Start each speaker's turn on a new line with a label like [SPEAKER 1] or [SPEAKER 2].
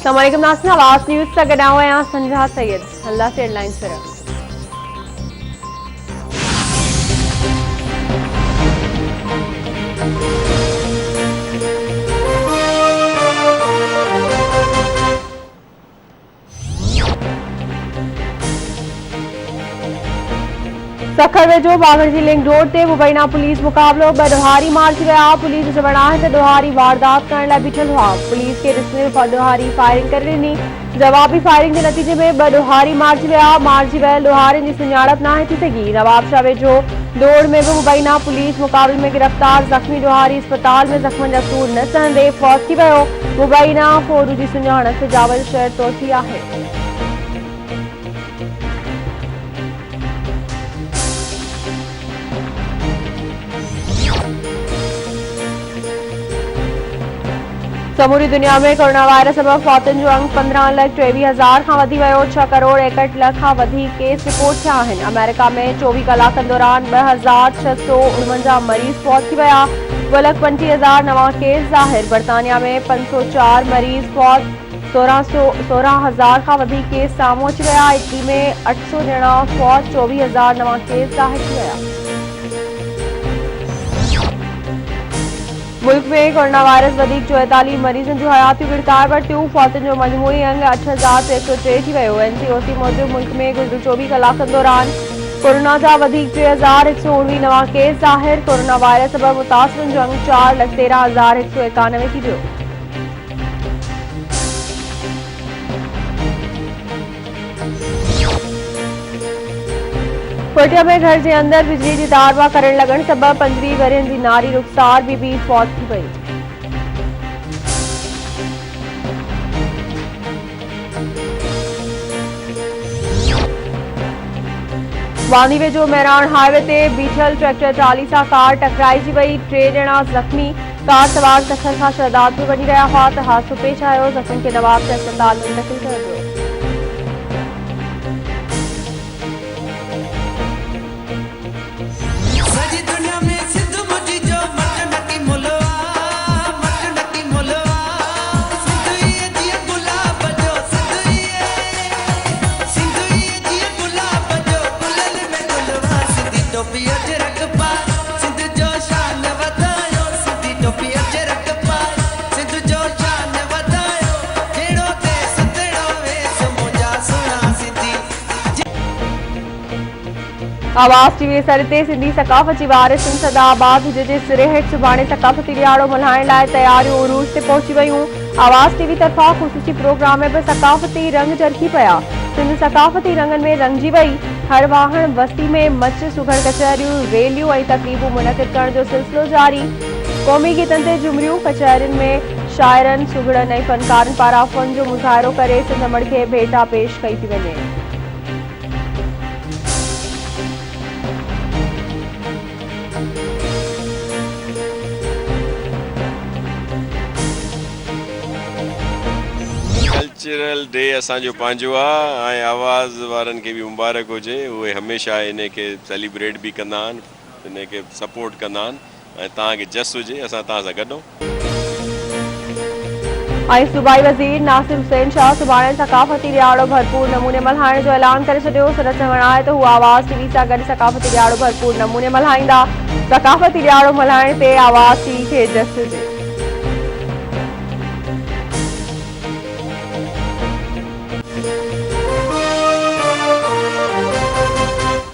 [SPEAKER 1] अस्सलामुअलैकुम नाज़रीन, आवाज़ न्यूज़ से गॾु आहियां संझा सैयद। अल्लाह से हेडलाइंस पर सखर वेझो बागड़ जी लिंक रोड ते मुबैना पुलिस मुक़ाबलो ब ॾोहारी मारिजी विया। पुलिस जो चवणु आहे त ॾोहारी वारदात करण लाइ बीठल हुआ। पुलिस खे ॾिसंदे ॾोहारी फायरिंग करे ॾिनी। जवाबी फायरिंग के नतीजे में ब ॾोहारी मारिजी विया। मारिजी वियल ॾोहारियुनि जी सुञाणप नाहे थी सघी। नवाबशाह वेझो दौड़ में भी मुबैना पुलिस मुक़ाबले में गिरफ्तार ज़ख्मी ॾोहारी अस्पताल में ज़ख्मनि जा सूर न सहंदे फौत थी वियो। मुबैना फोरू जी सुञाणप जावल शहर तौर थी आहे। समूरी दुनिया में कोरोना वायरस सबब फौतुनि जो अंक 15,23,000 खां वधी वियो। 6 करोड़ 61 लख खां वधीक केस रिपोर्ट थिया आहिनि। अमेरिका में 24 कलाकनि दौरान 2,649 मरीज़ फौत थी विया। 2,25,000 नवां केस ज़ाहिर। बरतानिया में 504 मरीज़ फौत। 16,000 खां वधीक केस साम्हूं अची विया। इटली में 800 ॼणा फौत। 24,000 नवां केस ज़ाहिर थी विया। मुल्क में कोरोना वायरस वधीक 44 मरीजन जो हयातियूं गिरकार वरतियूं। फौतुनि जो मजमूई अंग 8,303 थी वियो। NCOC मूजिब मुल्क में गुज़िरियल 24 कलाकनि दौरान कोरोना जा वधीक 3,119 नवां केस ज़ाहिर। कोरोना वायरस सबब मुतासिरनि जो अंग 4,13,191 थी वियो। कोटिया में घर के अंदर बिजली की तार करण लगन सबब 25 वरियन की नारी रुखसार बीबी फौत थी वई। वांदी वेझो मेहरान हाईवे ते बीठल ट्रैक्टर ट्राली सां कार टकराइजी वई। 3 ॼणा ज़ख्मी। कार सवार सखर खां शहदादपुर वञी रहिया हुआ त हादसो पेश आयो। ज़ख्मी खे नवाबशाह अस्पताल में मुंतकिल कयो वियो। आवाज़ टीवी सरिते सिंधी सकाफ़ती वारिस सदाबाद जे सिरे हेठि सुभाणे सकाफ़ती ॾियारो मल्हाइण लाइ तयारियूं उरूज ते पहुची वयूं। आवाज़ टीवी तरफ़ां ख़ुसूसी प्रोग्राम में भी सकाफ़ती रंग चरखी पिया। सिंध सकाफ़ती रंगनि में रंगजी वई। हर वाहन बस्ती में मच सुघड़ कचहरियूं रैलियूं ऐं तक़रीबूं मुनक़िद करण जो सिलसिलो जारी। क़ौमी गीतनि ते झुमरियूं। कचहरियुनि में शाइरनि सुघड़नि ऐं फ़नकारनि पारां फ़न जो मुज़ाहिरो करे सिंध मड़ खे भेटा पेश कई थी वञे।
[SPEAKER 2] कल्चरल डे असांजो पंहिंजो आहे ऐं आवाज़ वारनि खे बि मुबारक हुजे। उहे हमेशह इन खे सेलिब्रेट भी कंदा आहिनि, इन खे सपोर्ट कंदा आहिनि ऐं तव्हांखे जस हुजे असां तव्हां सां गॾु
[SPEAKER 1] आहियूं। सूबाई वज़ीर नासिर हुसैन शाह सुभाणे सकाफ़ती ॾियारो भरपूर नमूने मल्हाइण जो ऐलान करे छॾियो। संदसि चवणु आहे त हू आवाज़ टीवी सां गॾु सकाफ़ती ॾियारो भरपूर नमूने मल्हाईंदा। सकाफ़ती ॾियारो मल्हाइण ते आवाज़ टीवी खे जस हुजे।